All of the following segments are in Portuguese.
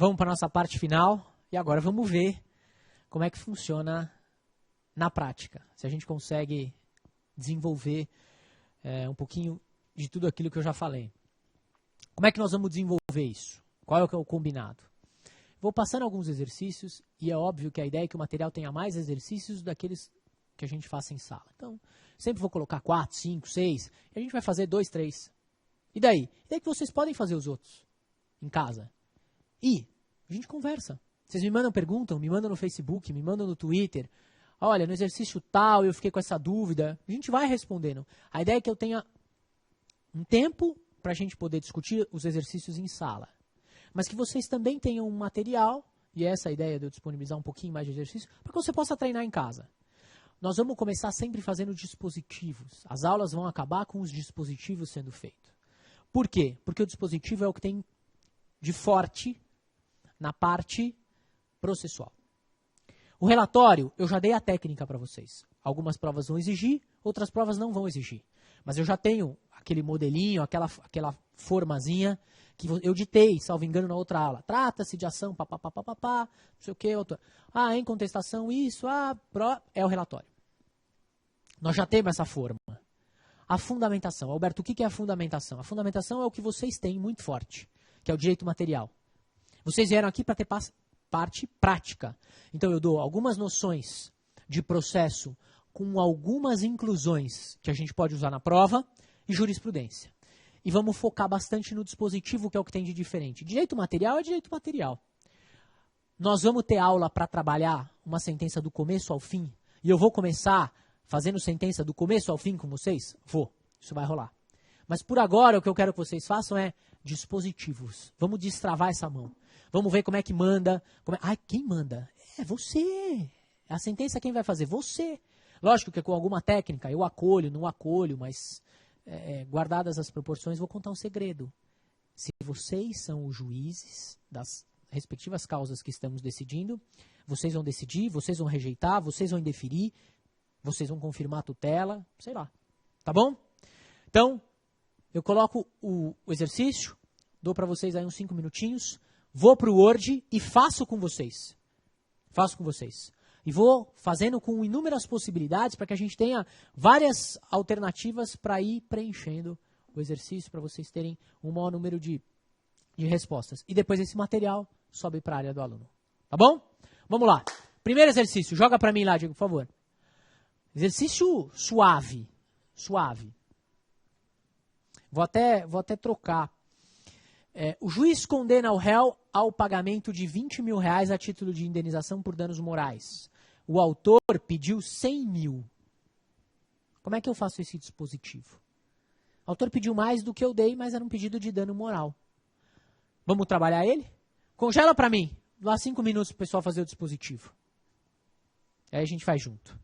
Vamos para a nossa parte final e agora vamos ver como é que funciona na prática. Se a gente consegue desenvolver um pouquinho de tudo aquilo que eu já falei. Como é que nós vamos desenvolver isso? Qual é o combinado? Vou passando alguns exercícios e é óbvio que a ideia é que o material tenha mais exercícios daqueles que a gente faça em sala. Então, sempre vou colocar 4, 5, 6 e a gente vai fazer 2, 3. E daí? E daí que vocês podem fazer os outros em casa. E a gente conversa. Vocês me mandam perguntas, me mandam no Facebook, me mandam no Twitter. Olha, no exercício tal eu fiquei com essa dúvida. A gente vai respondendo. A ideia é que eu tenha um tempo para a gente poder discutir os exercícios em sala. Mas que vocês também tenham um material, e essa é a ideia de eu disponibilizar um pouquinho mais de exercício, para que você possa treinar em casa. Nós vamos começar sempre fazendo dispositivos. As aulas vão acabar com os dispositivos sendo feitos. Por quê? Porque o dispositivo é o que tem de forte na parte processual. O relatório, eu já dei a técnica para vocês. Algumas provas vão exigir, outras provas não vão exigir. Mas eu já tenho aquele modelinho, aquela formazinha que eu ditei, salvo engano, na outra aula. Trata-se de ação, não sei o que. Em contestação, isso, é o relatório. Nós já temos essa forma. A fundamentação. Alberto, o que é a fundamentação? A fundamentação é o que vocês têm muito forte, que é o direito material. Vocês vieram aqui para ter parte prática. Então eu dou algumas noções de processo com algumas inclusões que a gente pode usar na prova e jurisprudência. E vamos focar bastante no dispositivo, que é o que tem de diferente. Direito material é direito material. Nós vamos ter aula para trabalhar uma sentença do começo ao fim. E eu vou começar fazendo sentença do começo ao fim com vocês? Vou. Isso vai rolar. Mas por agora o que eu quero que vocês façam é dispositivos. Vamos destravar essa mão. Vamos ver como é que manda. Quem manda? É você. A sentença quem vai fazer? Você. Lógico que com alguma técnica eu acolho, não acolho, mas guardadas as proporções, vou contar um segredo. Se vocês são os juízes das respectivas causas que estamos decidindo, vocês vão decidir, vocês vão rejeitar, vocês vão indeferir, vocês vão confirmar a tutela, sei lá. Tá bom? Então, eu coloco o exercício, dou para vocês aí uns 5 minutinhos, vou para o Word e faço com vocês. Faço com vocês. E vou fazendo com inúmeras possibilidades para que a gente tenha várias alternativas para ir preenchendo o exercício, para vocês terem um maior número de respostas. E depois esse material sobe para a área do aluno. Tá bom? Vamos lá. Primeiro exercício. Joga para mim lá, Diego, por favor. Exercício suave. Suave. Vou até trocar. O juiz condena o réu ao pagamento de R$20 mil a título de indenização por danos morais. O autor pediu 100 mil. Como é que eu faço esse dispositivo? O autor pediu mais do que eu dei, mas era um pedido de dano moral. Vamos trabalhar ele? Congela para mim. Dá 5 minutos para o pessoal fazer o dispositivo. Aí a gente faz junto.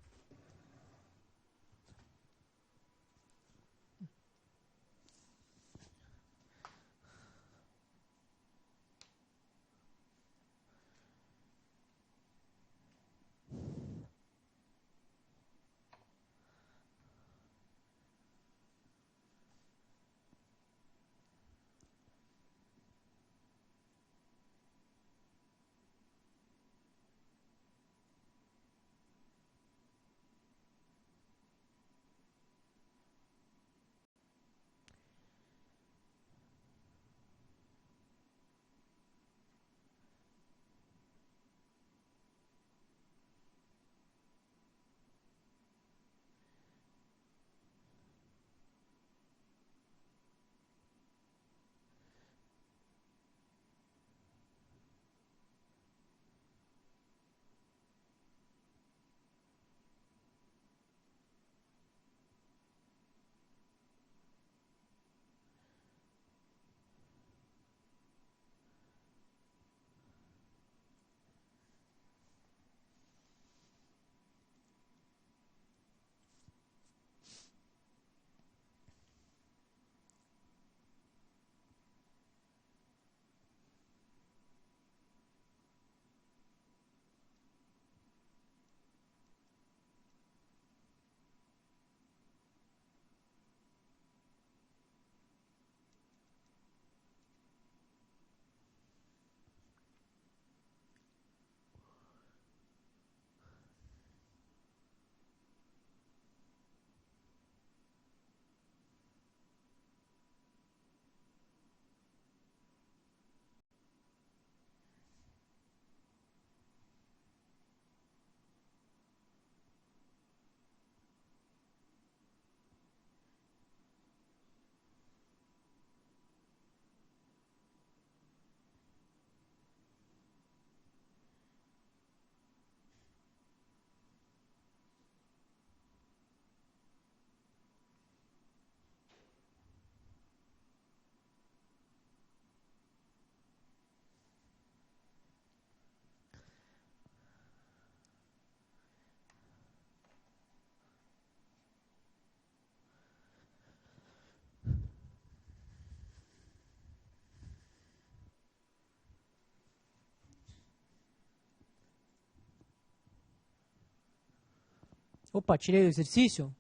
Opa, tirei o exercício?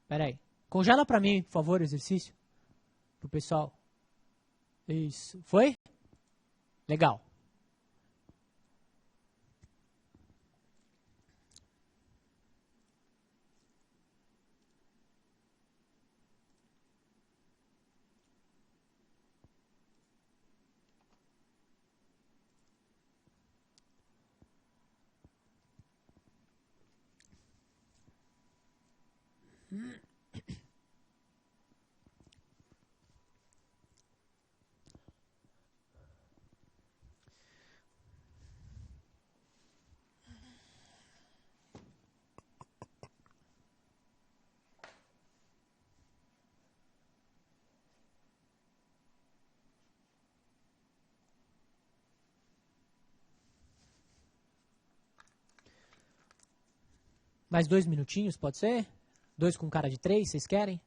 Espera aí. Congela para mim, por favor, o exercício. Pro pessoal. Isso. Foi? Legal. Mais 2 minutinhos, pode ser? 2 com cara de 3, vocês querem?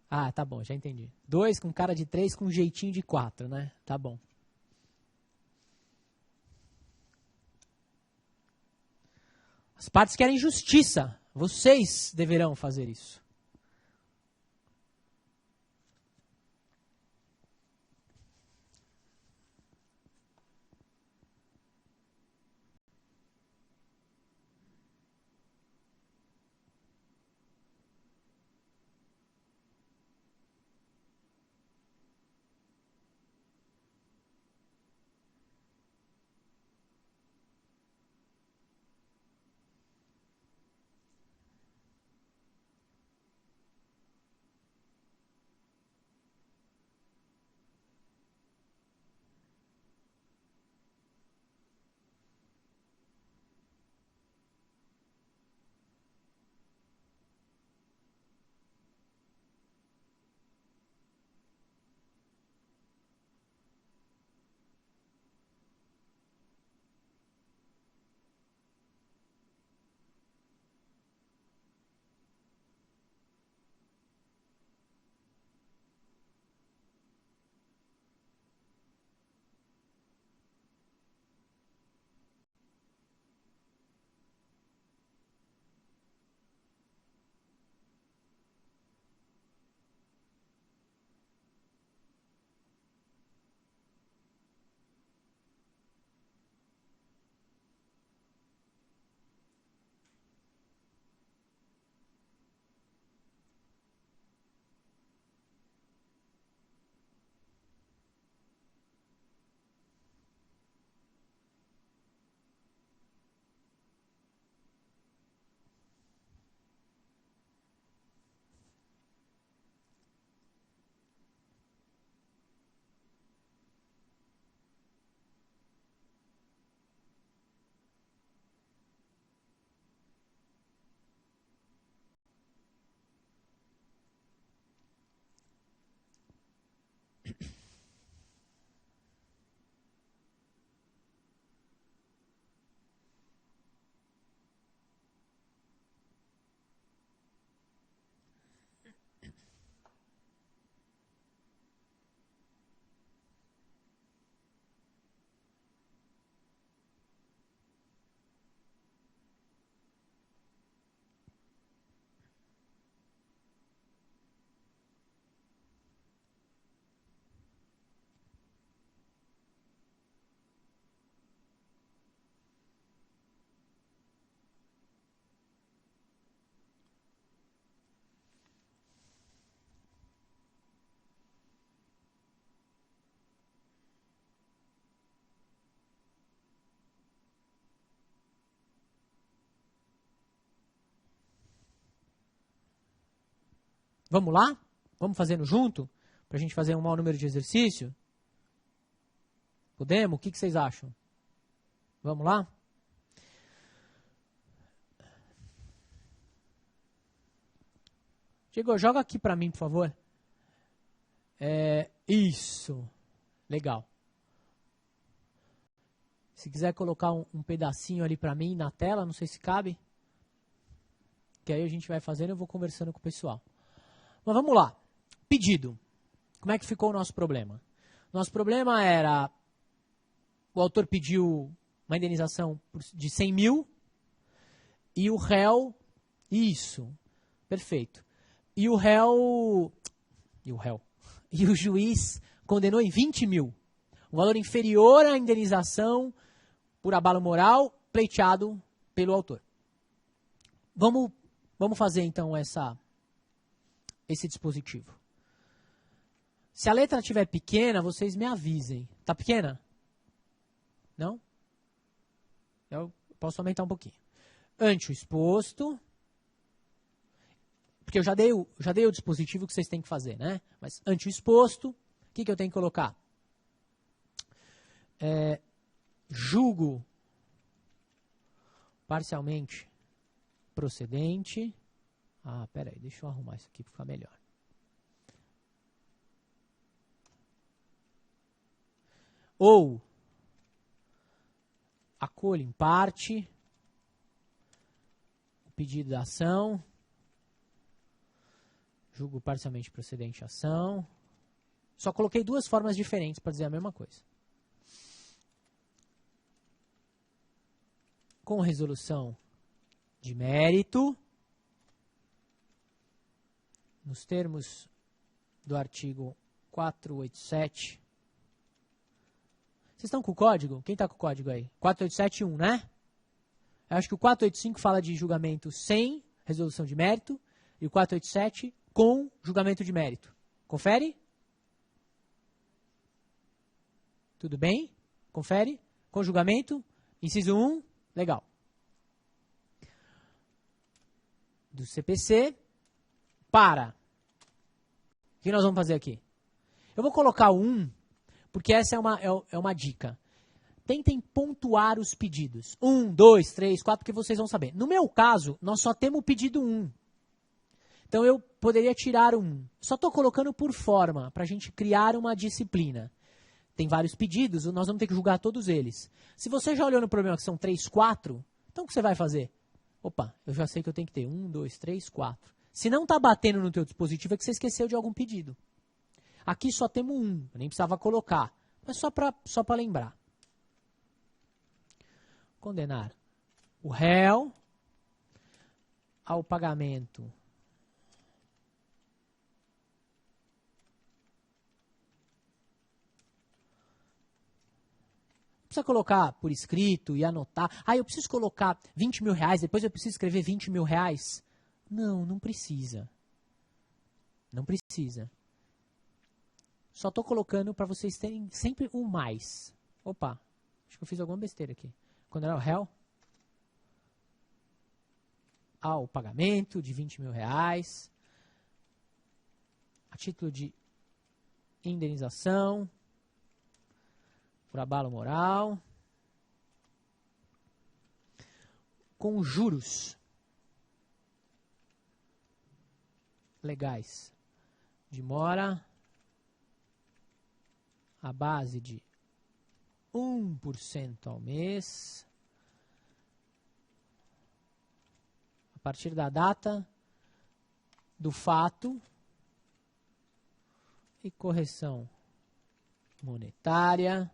Ah, tá bom, já entendi. 2 com cara de 3 com jeitinho de 4, né? Tá bom. As partes querem justiça. Vocês deverão fazer isso. Vamos lá? Vamos fazendo junto? Para a gente fazer um maior número de exercício? Podemos? O que vocês acham? Vamos lá? Diego, joga aqui para mim, por favor. Isso. Legal. Se quiser colocar um pedacinho ali para mim na tela, não sei se cabe. Que aí a gente vai fazendo e eu vou conversando com o pessoal. Mas vamos lá. Pedido. Como é que ficou o nosso problema? Nosso problema era... O autor pediu uma indenização de 100 mil E o réu, isso, perfeito. E o réu, e o juiz condenou em 20 mil. Um valor inferior à indenização por abalo moral pleiteado pelo autor. Vamos fazer então esse dispositivo. Se a letra estiver pequena, vocês me avisem. Tá pequena? Não? Eu posso aumentar um pouquinho. Ante o exposto, porque eu já dei o dispositivo que vocês têm que fazer, né? Mas ante o exposto, o que eu tenho que colocar? Julgo parcialmente procedente. Peraí, deixa eu arrumar isso aqui para ficar melhor. Ou acolho em parte o pedido da ação, julgo parcialmente procedente a ação. Só coloquei duas formas diferentes para dizer a mesma coisa. Com resolução de mérito, nos termos do artigo 487. Vocês estão com o código? Quem está com o código aí? 4871, né? Eu acho que o 485 fala de julgamento sem resolução de mérito e o 487 com julgamento de mérito. Confere? Tudo bem? Confere? Com julgamento. Inciso 1. Legal. Do CPC para. O que nós vamos fazer aqui? Eu vou colocar o 1, porque essa é uma dica. Tentem pontuar os pedidos. 1, 2, 3, 4, porque vocês vão saber. No meu caso, nós só temos o pedido 1. Então eu poderia tirar 1. Só estou colocando por forma, para a gente criar uma disciplina. Tem vários pedidos, nós vamos ter que julgar todos eles. Se você já olhou no problema que são 3, 4, então o que você vai fazer? Opa, eu já sei que eu tenho que ter 1, 2, 3, 4. Se não está batendo no teu dispositivo, é que você esqueceu de algum pedido. Aqui só temos 1, eu nem precisava colocar, mas só para lembrar. Condenar o réu ao pagamento precisa colocar por escrito e anotar. Eu preciso colocar 20 mil reais, depois eu preciso escrever 20 mil reais. Não precisa. Não precisa. Só estou colocando para vocês terem sempre um mais. Opa, acho que eu fiz alguma besteira aqui. Condenar o réu ao pagamento de 20 mil reais, a título de indenização por abalo moral, com juros legais de mora à base de 1% ao mês, a partir da data do fato e correção monetária,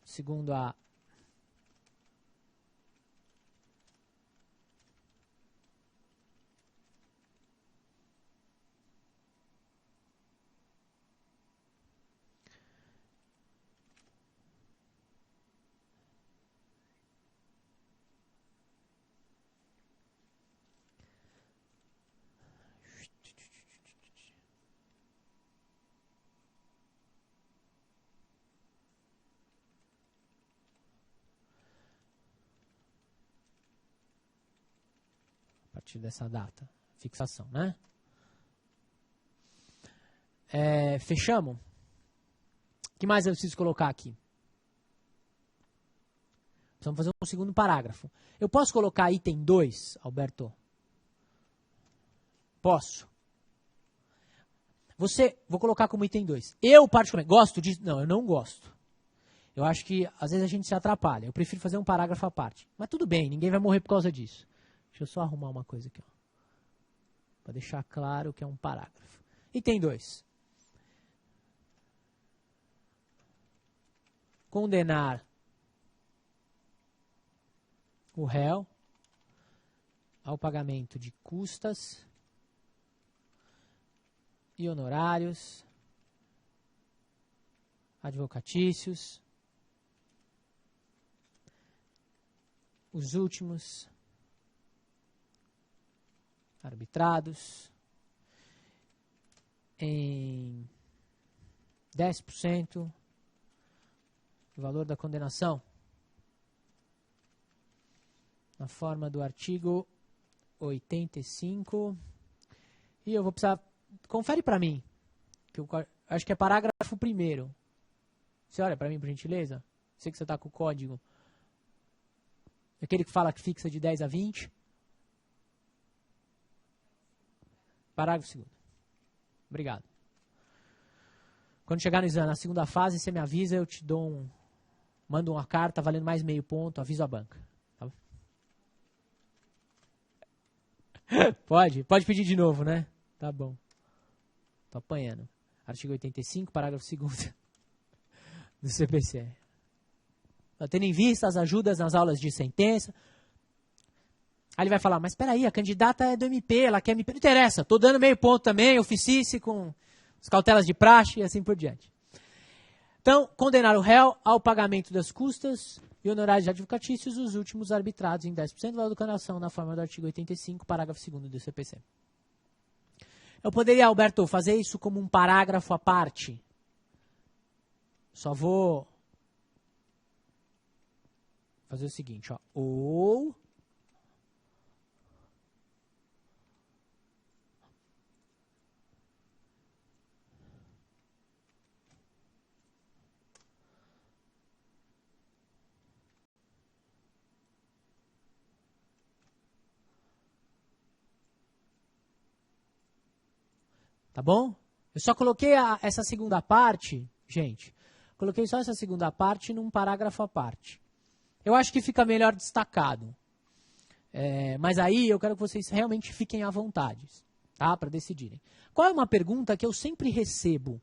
segundo a partir dessa data, fixação, né? Fechamos? O que mais eu preciso colocar aqui? Precisamos fazer um segundo parágrafo. Eu posso colocar item 2, Alberto? Posso. Vou colocar como item 2. Eu, particularmente, gosto disso? Não, eu não gosto. Eu acho que, às vezes, a gente se atrapalha. Eu prefiro fazer um parágrafo à parte. Mas tudo bem, ninguém vai morrer por causa disso. Deixa eu só arrumar uma coisa aqui, para deixar claro que é um parágrafo. Item 2. Condenar o réu ao pagamento de custas e honorários advocatícios, os últimos arbitrados em 10% do valor da condenação, na forma do artigo 85. E eu vou precisar... Confere para mim, que eu acho que é parágrafo 1º. Você olha para mim, por gentileza? Sei que você está com o código. Aquele que fala que fixa de 10 a 20. Parágrafo 2º. Obrigado. Quando chegar no exame, na segunda fase, você me avisa, eu te dou mando uma carta valendo mais meio ponto, aviso a banca. Tá bom? Pode pedir de novo, né? Tá bom. Tô apanhando. Artigo 85, parágrafo 2º do CPC. Tá tendo em vista as ajudas nas aulas de sentença. Aí ele vai falar, mas espera aí, a candidata é do MP, ela quer MP. Não interessa, estou dando meio ponto também, oficice com as cautelas de praxe e assim por diante. Então, condenar o réu ao pagamento das custas e honorários advocatícios, os últimos arbitrados em 10% do valor da condenação na forma do artigo 85, parágrafo 2º do CPC. Eu poderia, Alberto, fazer isso como um parágrafo à parte. Só vou fazer o seguinte, ó. Ou... Tá bom? Eu só coloquei essa segunda parte, gente, coloquei só essa segunda parte num parágrafo à parte. Eu acho que fica melhor destacado. Mas aí eu quero que vocês realmente fiquem à vontade, tá? Para decidirem. Qual é uma pergunta que eu sempre recebo,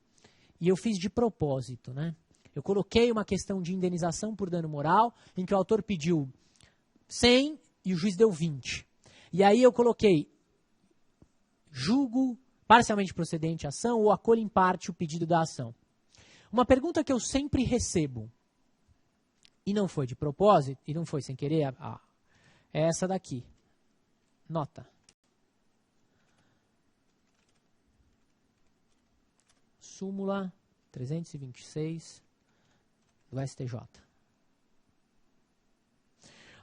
e eu fiz de propósito, né? Eu coloquei uma questão de indenização por dano moral, em que o autor pediu 100 e o juiz deu 20. E aí eu coloquei, julgo parcialmente procedente a ação ou acolho em parte o pedido da ação. Uma pergunta que eu sempre recebo, e não foi de propósito, e não foi sem querer, é essa daqui. Nota. Súmula 326 do STJ.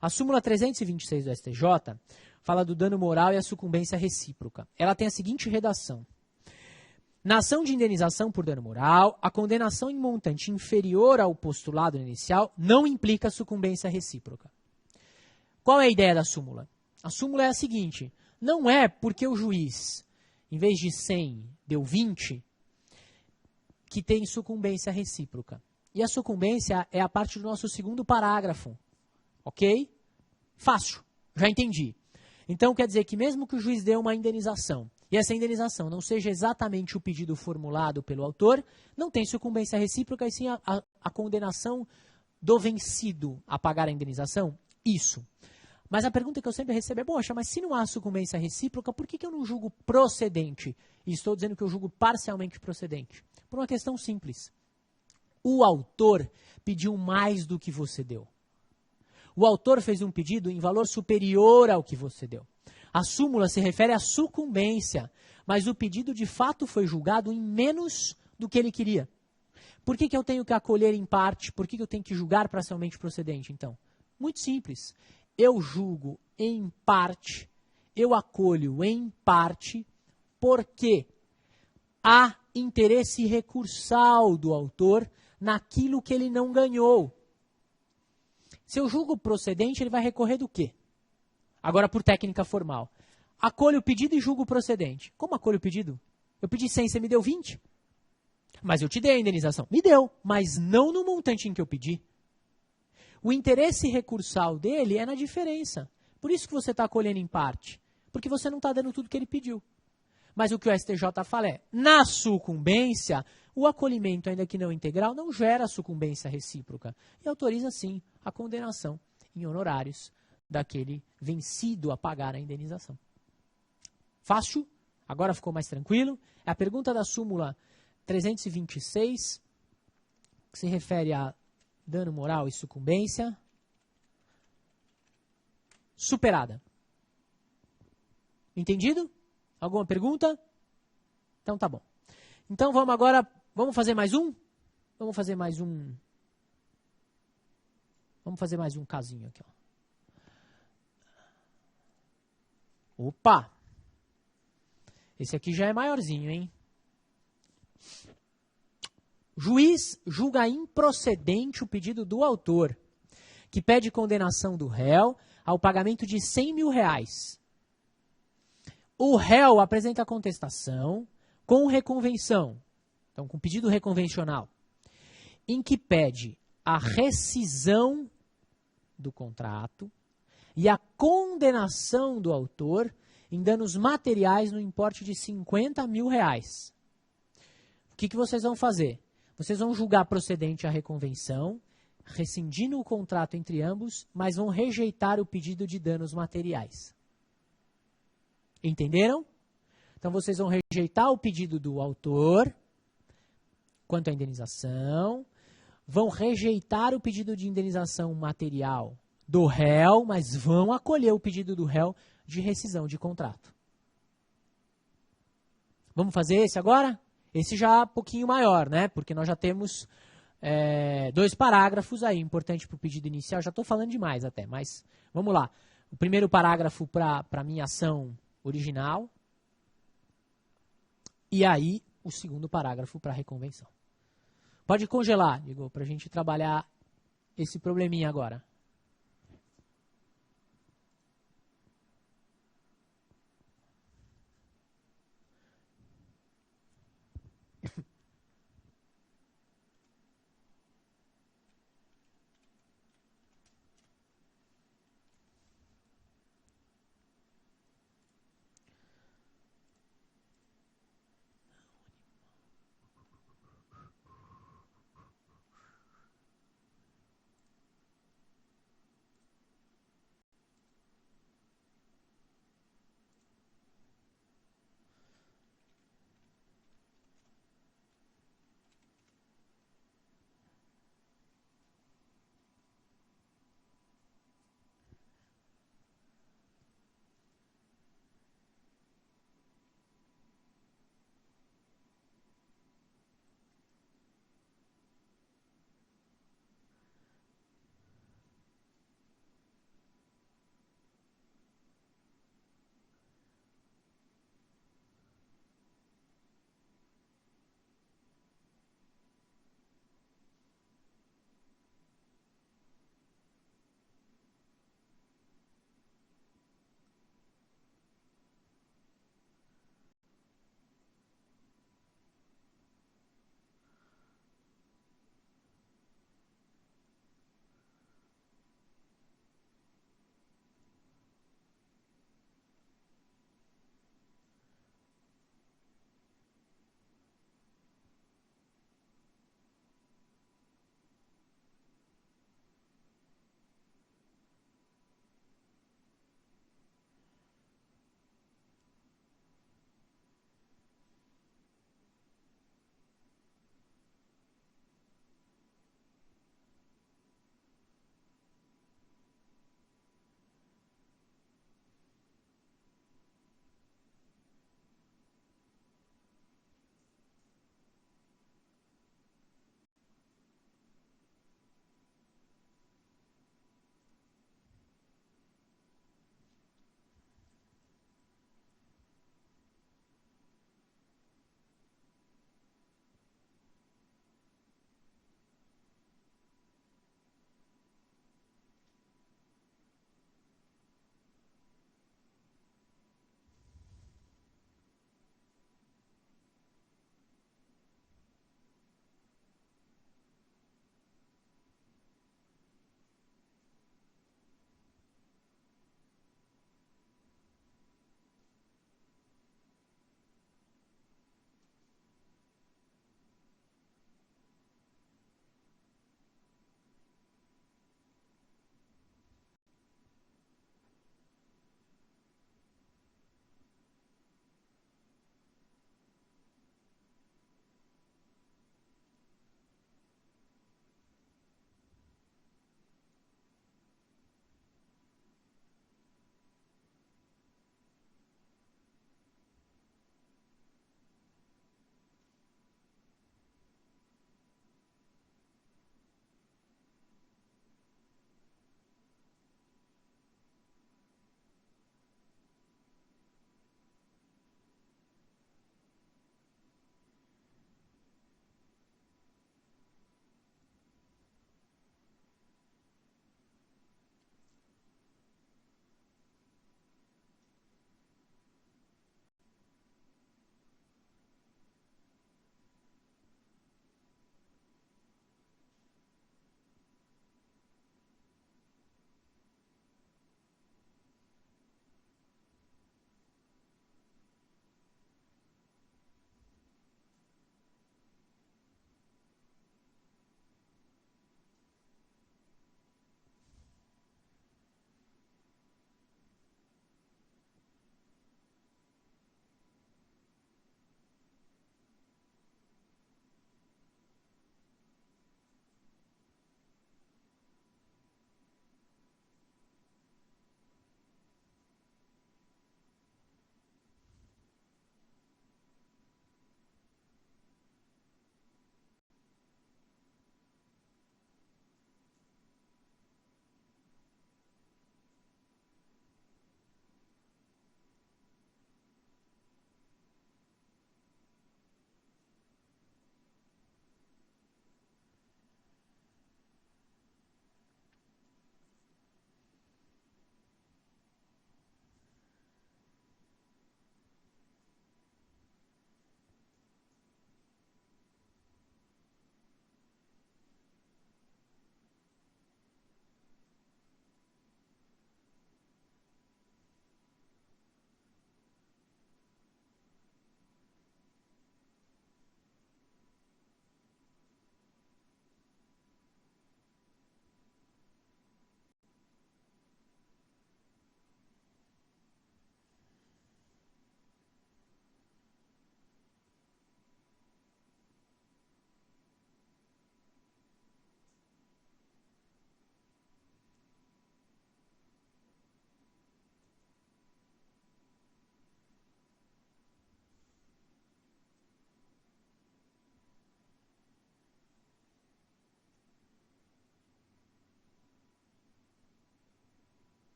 A súmula 326 do STJ fala do dano moral e a sucumbência recíproca. Ela tem a seguinte redação. Na ação de indenização por dano moral, a condenação em montante inferior ao postulado inicial não implica sucumbência recíproca. Qual é a ideia da súmula? A súmula é a seguinte, não é porque o juiz, em vez de 100, deu 20, que tem sucumbência recíproca. E a sucumbência é a parte do nosso segundo parágrafo. Ok? Fácil, já entendi. Então quer dizer que mesmo que o juiz dê uma indenização, e essa indenização não seja exatamente o pedido formulado pelo autor, não tem sucumbência recíproca, e sim a condenação do vencido a pagar a indenização? Isso. Mas a pergunta que eu sempre recebo é, poxa, mas se não há sucumbência recíproca, por que eu não julgo procedente? E estou dizendo que eu julgo parcialmente procedente. Por uma questão simples. O autor pediu mais do que você deu. O autor fez um pedido em valor superior ao que você deu. A súmula se refere à sucumbência, mas o pedido de fato foi julgado em menos do que ele queria. Por que eu tenho que acolher em parte? Por que eu tenho que julgar parcialmente procedente, então? Muito simples. Eu julgo em parte, eu acolho em parte, porque há interesse recursal do autor naquilo que ele não ganhou. Se eu julgo procedente, ele vai recorrer do quê? Agora, por técnica formal. Acolho o pedido e julgo procedente. Como acolho o pedido? Eu pedi 100, você me deu 20? Mas eu te dei a indenização. Me deu, mas não no montante em que eu pedi. O interesse recursal dele é na diferença. Por isso que você está acolhendo em parte. Porque você não está dando tudo que ele pediu. Mas o que o STJ fala é, na sucumbência, o acolhimento, ainda que não integral, não gera sucumbência recíproca. E autoriza, sim, a condenação em honorários daquele vencido a pagar a indenização. Fácil? Agora ficou mais tranquilo? É a pergunta da súmula 326, que se refere a dano moral e sucumbência. Superada. Entendido? Alguma pergunta? Então tá bom. Então vamos fazer mais um? Vamos fazer mais um casinho aqui, ó. Opa! Esse aqui já é maiorzinho, hein? Juiz julga improcedente o pedido do autor, que pede condenação do réu ao pagamento de R$100.000. O réu apresenta a contestação com reconvenção, então com pedido reconvencional, em que pede a rescisão do contrato e a condenação do autor em danos materiais no importe de R$50.000. O que vocês vão fazer? Vocês vão julgar procedente a reconvenção, rescindindo o contrato entre ambos, mas vão rejeitar o pedido de danos materiais. Entenderam? Então vocês vão rejeitar o pedido do autor quanto à indenização, vão rejeitar o pedido de indenização material do réu, mas vão acolher o pedido do réu de rescisão de contrato. Vamos fazer esse agora? Esse já é um pouquinho maior, né? Porque nós já temos 2 parágrafos aí, importante para o pedido inicial. Já estou falando demais até, mas vamos lá. O primeiro parágrafo para a minha ação original. E aí, o segundo parágrafo para a reconvenção. Pode congelar, Igor, para a gente trabalhar esse probleminha agora.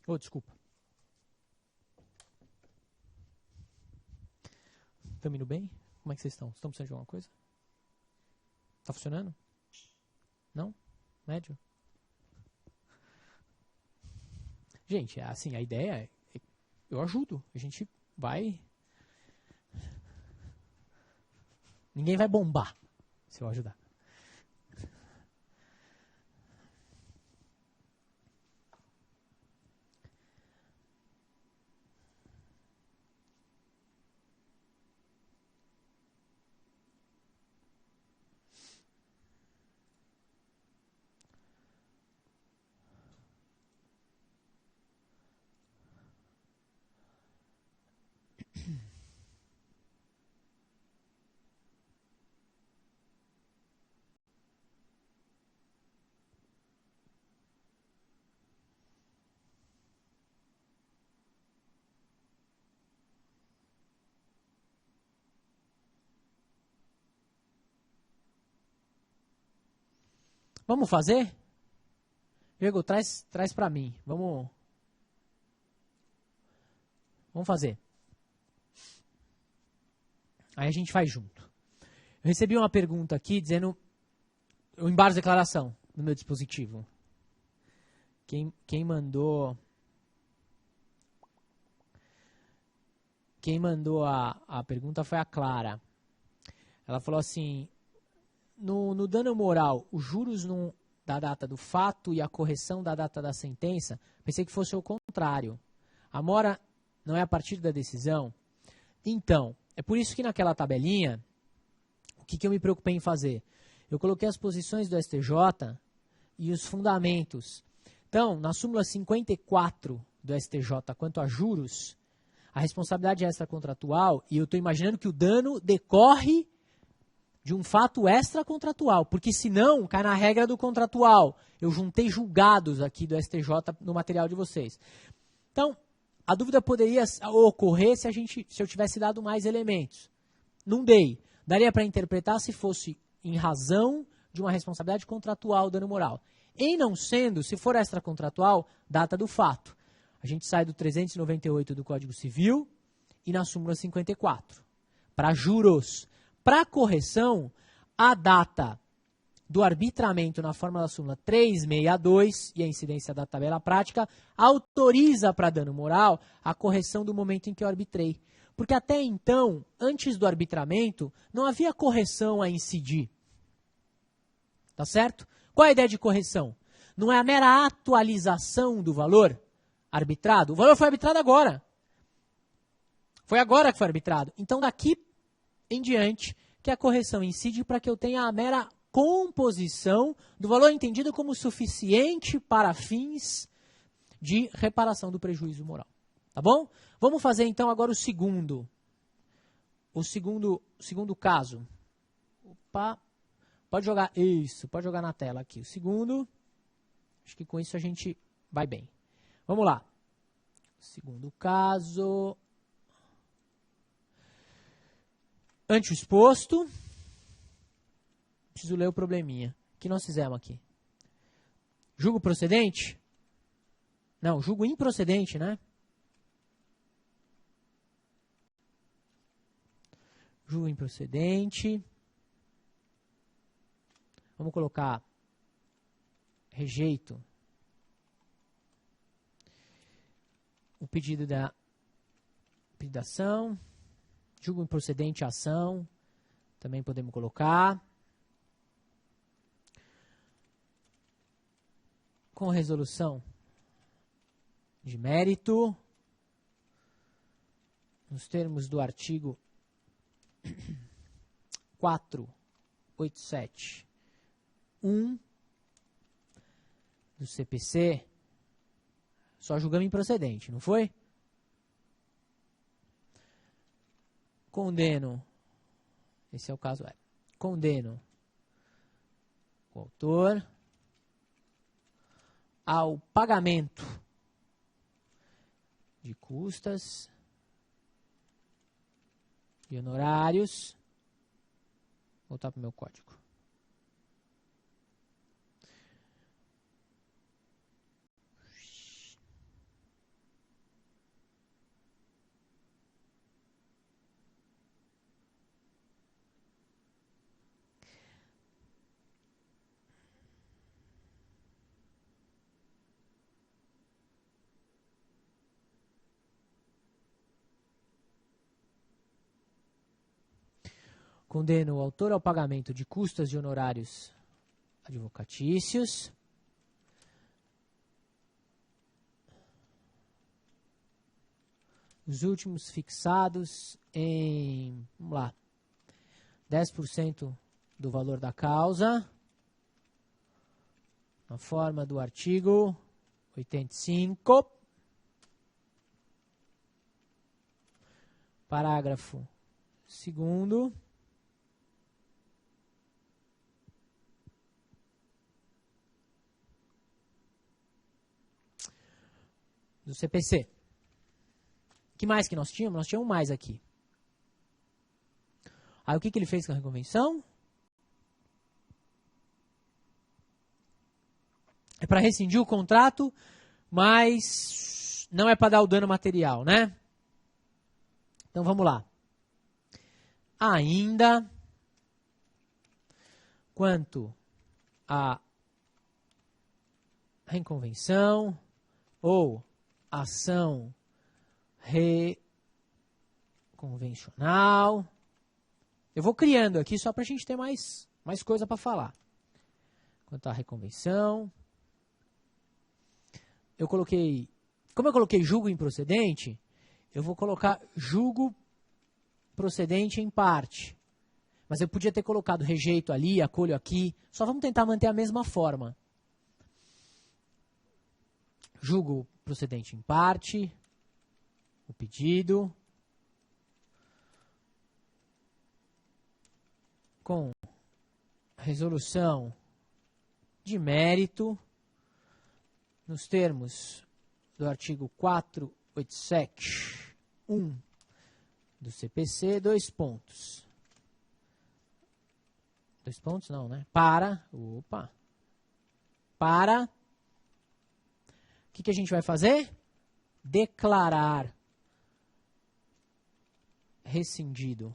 Oh, desculpa. Estão indo bem? Como é que vocês estão? Estão precisando de alguma coisa? Tá funcionando? Não? Médio? Gente, assim, a ideia é eu ajudo. A gente vai... Ninguém vai bombar se eu ajudar. Vamos fazer? Diego, traz para mim. Vamos fazer. Aí a gente faz junto. Eu recebi uma pergunta aqui dizendo o embargo de declaração no meu dispositivo. Quem mandou a pergunta foi a Clara. Ela falou assim, no dano moral, os juros da data do fato e a correção da data da sentença, pensei que fosse o contrário. A mora não é a partir da decisão. Então, é por isso que naquela tabelinha, o que eu me preocupei em fazer? Eu coloquei as posições do STJ e os fundamentos. Então, na súmula 54 do STJ quanto a juros, a responsabilidade extracontratual, e eu estou imaginando que o dano decorre de um fato extracontratual, porque senão cai na regra do contratual. Eu juntei julgados aqui do STJ no material de vocês. Então, a dúvida poderia ocorrer se eu tivesse dado mais elementos. Não dei. Daria para interpretar se fosse em razão de uma responsabilidade contratual dano moral. Em não sendo, se for extracontratual, data do fato. A gente sai do 398 do Código Civil e na súmula 54. Para juros. Para correção, a data do arbitramento na fórmula da súmula 362 e a incidência da tabela prática autoriza para dano moral a correção do momento em que eu arbitrei. Porque até então, antes do arbitramento, não havia correção a incidir. Tá certo? Qual é a ideia de correção? Não é a mera atualização do valor arbitrado. O valor foi arbitrado agora. Foi agora que foi arbitrado. Então, daqui em diante, que a correção incide para que eu tenha a mera composição do valor entendido como suficiente para fins de reparação do prejuízo moral. Tá bom? Vamos fazer então agora o segundo. O segundo caso. Opa. Pode jogar isso, pode jogar na tela aqui. O segundo, acho que com isso a gente vai bem. Vamos lá. Segundo caso. Ante o exposto, preciso ler o probleminha. O que nós fizemos aqui? Julgo procedente? Não, julgo improcedente, né? Julgo improcedente. Vamos colocar rejeito o pedido da ação. Julgo improcedente a ação, também podemos colocar. Com resolução de mérito, nos termos do artigo 487.1 do CPC, só julgamos improcedente, não foi? Condeno, esse é o caso, condeno o autor ao pagamento de custas e honorários. Vou voltar para o meu código. Condena o autor ao pagamento de custas e honorários advocatícios. Os últimos fixados em, vamos lá, 10% do valor da causa, na forma do artigo 85, parágrafo 2º, do CPC. O que mais que nós tínhamos? Nós tínhamos mais aqui. Aí o que ele fez com a reconvenção? É para rescindir o contrato, mas não é para dar o dano material, né? Então vamos lá. Ainda, quanto à reconvenção ou ação reconvencional, eu vou criando aqui só para a gente ter mais coisa para falar. Quanto à reconvenção, como eu coloquei julgo improcedente, eu vou colocar julgo procedente em parte. Mas eu podia ter colocado rejeito ali, acolho aqui. Só vamos tentar manter a mesma forma. Julgo procedente em parte, o pedido, com resolução de mérito, nos termos do artigo 487.1 do CPC, 2 pontos. 2 pontos não, né? Para. O que a gente vai fazer? Declarar rescindido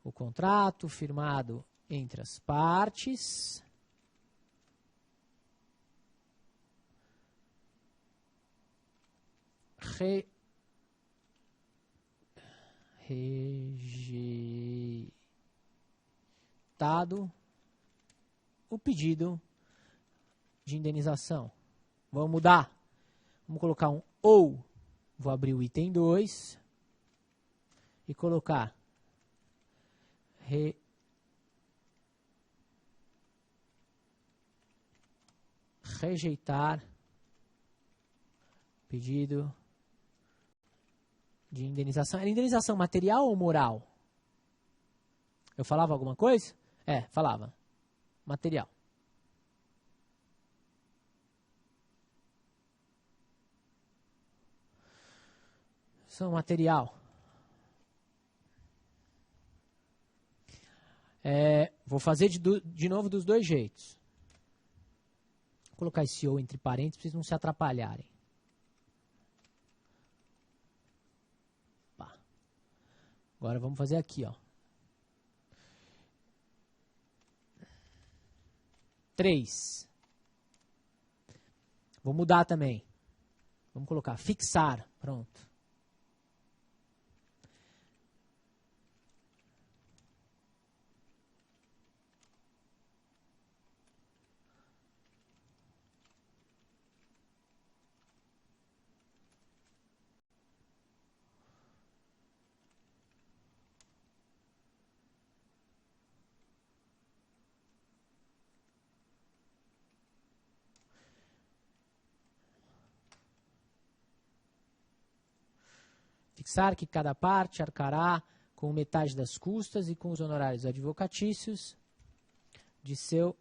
o contrato firmado entre as partes, rejeitado o pedido de indenização. Vamos mudar. Vamos colocar um ou. Vou abrir o item 2 e colocar rejeitar pedido de indenização. Era indenização material ou moral? Eu falava alguma coisa? Falava. Material. São material. Vou fazer de novo dos dois jeitos. Vou colocar esse ou entre parênteses para vocês não se atrapalharem. Agora vamos fazer aqui, ó. 3. Vou mudar também. Vamos colocar fixar. Pronto. Fixar que cada parte arcará com metade das custas e com os honorários advocatícios de seu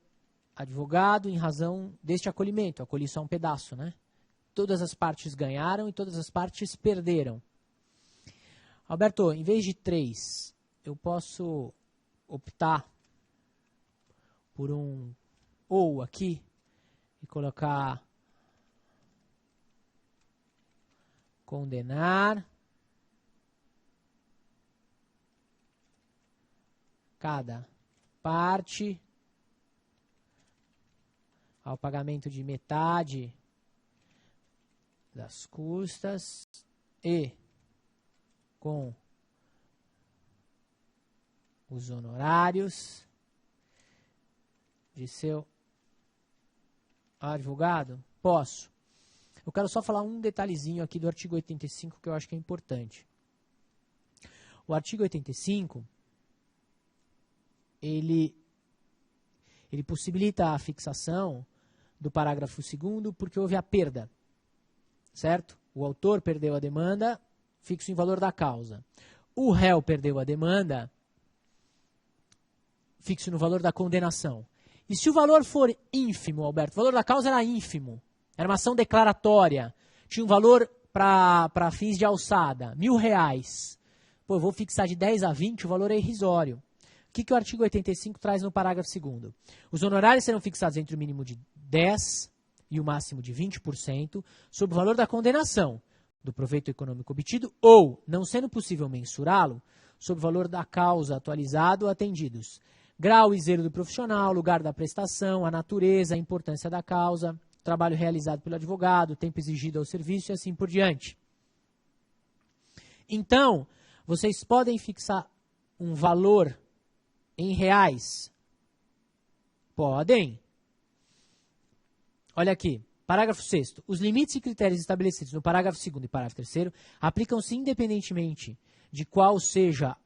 advogado em razão deste acolhimento. Acolhi só um pedaço, né? Todas as partes ganharam e todas as partes perderam. Alberto, em vez de 3, eu posso optar por um ou aqui e colocar condenar cada parte ao pagamento de metade das custas e com os honorários de seu advogado? Posso. Eu quero só falar um detalhezinho aqui do artigo 85 que eu acho que é importante. O artigo 85, ele possibilita a fixação do parágrafo 2º porque houve a perda, certo? O autor perdeu a demanda, fixo em valor da causa. O réu perdeu a demanda, fixo no valor da condenação. E se o valor for ínfimo, Alberto, o valor da causa era ínfimo, era uma ação declaratória, tinha um valor para fins de alçada, R$1.000. Pô, eu vou fixar de 10 a 20, o valor é irrisório. O que o artigo 85 traz no parágrafo 2º? Os honorários serão fixados entre o mínimo de 10% e o máximo de 20% sobre o valor da condenação, do proveito econômico obtido, ou, não sendo possível mensurá-lo, sobre o valor da causa atualizado atendidos. Grau e zelo do profissional, lugar da prestação, a natureza, a importância da causa, trabalho realizado pelo advogado, tempo exigido ao serviço e assim por diante. Então, vocês podem fixar um valor em reais? Podem. Olha aqui, parágrafo 6º. Os limites e critérios estabelecidos no parágrafo 2º e parágrafo 3º aplicam-se independentemente de qual seja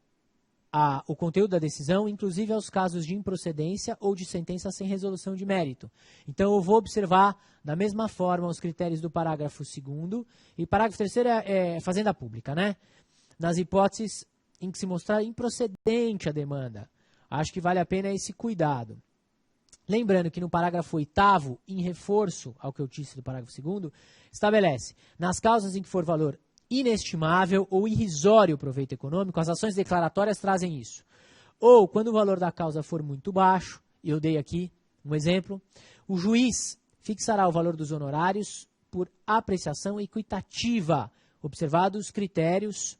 o conteúdo da decisão, inclusive aos casos de improcedência ou de sentença sem resolução de mérito. Então, eu vou observar da mesma forma os critérios do parágrafo 2º e parágrafo 3º é fazenda pública, né? Nas hipóteses em que se mostrar improcedente a demanda. Acho que vale a pena esse cuidado. Lembrando que no parágrafo 8º, em reforço ao que eu disse do parágrafo 2º, estabelece, nas causas em que for valor inestimável ou irrisório o proveito econômico, as ações declaratórias trazem isso. Ou, quando o valor da causa for muito baixo, e eu dei aqui um exemplo, o juiz fixará o valor dos honorários por apreciação equitativa, observado os critérios,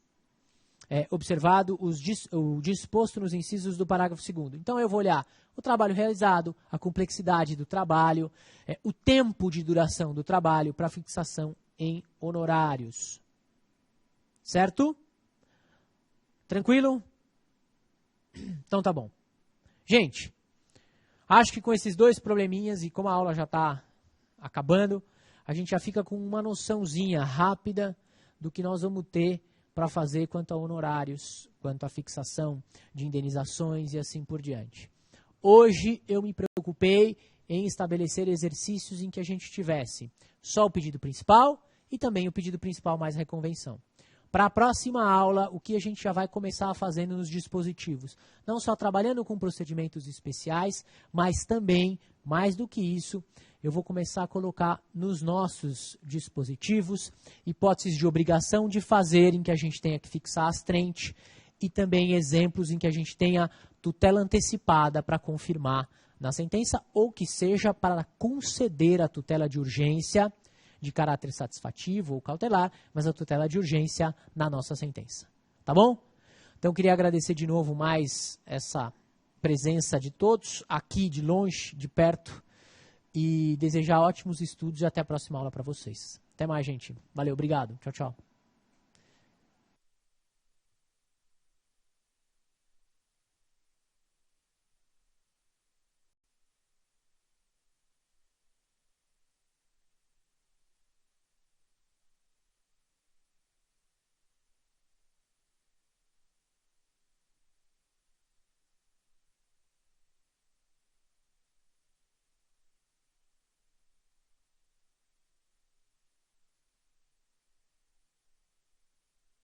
observado o disposto nos incisos do parágrafo 2º. Então, eu vou olhar o trabalho realizado, a complexidade do trabalho, o tempo de duração do trabalho para fixação em honorários. Certo? Tranquilo? Então tá bom. Gente, acho que com esses dois probleminhas e como a aula já está acabando, a gente já fica com uma noçãozinha rápida do que nós vamos ter para fazer quanto a honorários, quanto a fixação de indenizações e assim por diante. Hoje eu me preocupei em estabelecer exercícios em que a gente tivesse só o pedido principal e também o pedido principal mais reconvenção. Para a próxima aula, o que a gente já vai começar fazendo nos dispositivos? Não só trabalhando com procedimentos especiais, mas também, mais do que isso, eu vou começar a colocar nos nossos dispositivos hipóteses de obrigação de fazer em que a gente tenha que fixar as trente e também exemplos em que a gente tenha tutela antecipada para confirmar na sentença ou que seja para conceder a tutela de urgência de caráter satisfativo ou cautelar, mas a tutela de urgência na nossa sentença. Tá bom? Então, queria agradecer de novo mais essa presença de todos, aqui de longe, de perto, e desejar ótimos estudos e até a próxima aula para vocês. Até mais, gente. Valeu, obrigado. Tchau, tchau.